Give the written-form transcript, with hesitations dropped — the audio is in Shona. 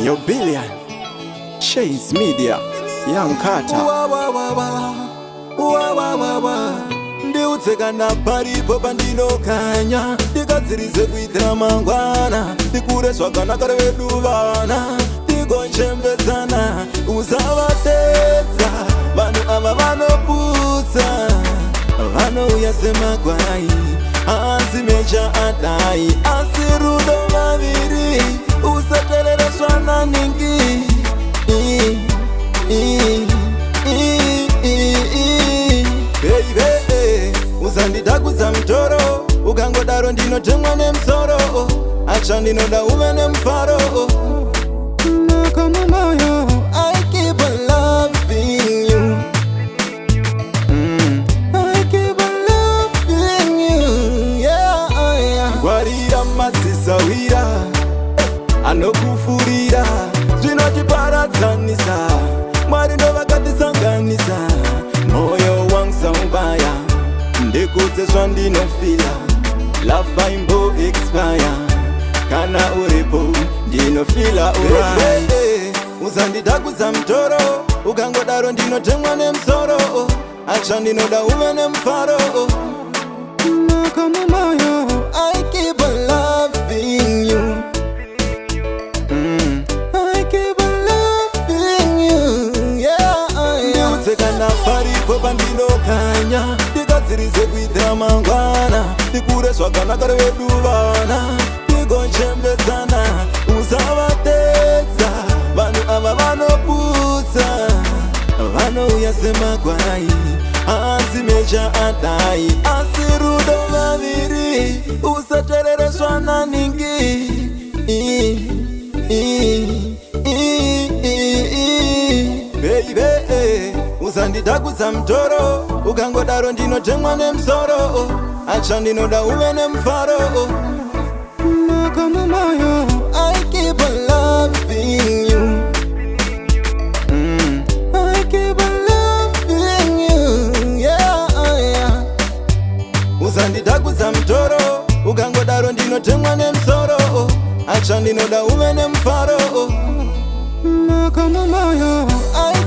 Yo Billion, Chase Media, Young Carter. Ndiutseka paripo pandinokanya, ndikadzirise kuitira mangwana, ndikure zvakanaka vedu vana, tigochembedzana usavatedza. Vanhu ava vanoputsa, vanouya semagwai, asi mecha adai, asi rudo vaviri usaterereswana ningi. Baby, usandidhakudza mutoro, ukangodaro ndinotemwa nemusoro, acha ndinoda uve nemufaro. Nakamumoyo, I keep on loving you. I keep on loving you, yeah. Ngwarira madzisawira, anokufurira, zvinotiparadzanisa, Mwari ndo vakatisanganisa. Moyo wangu saubaya, ndikudze zvandinofila, love haimbo expire, kana uripo ndinofila alright. Usandidhakudza mutoro, ukangodaro ndinotemwa nemusoro, acha ndinoda uve nemufaro. Nakamumoyo, I keep on loving you. I keep on loving you, yeah. Ndiutseka paripo pandinokanya, ndikadzirise kuitira mangwana, ndikure zvakanaka vedu vana, tigochembedzana usavatedza. Vanhu ava vanoputsa, vanouya semagwai, asi mecha adai, asi rudo vaviri usaterereswana ningi. Baby, usandidhakudza mutoro, ukangodaro ndinotemwa nemusoro, acha ndinoda uve nemufaro. Nakamumoyo, I keep on loving you. I keep on loving you, yeah. Usandidhakudza mutoro, ukangodaro ndinotemwa nemusoro, acha ndinoda uve nemufaro. Nakamumoyo, I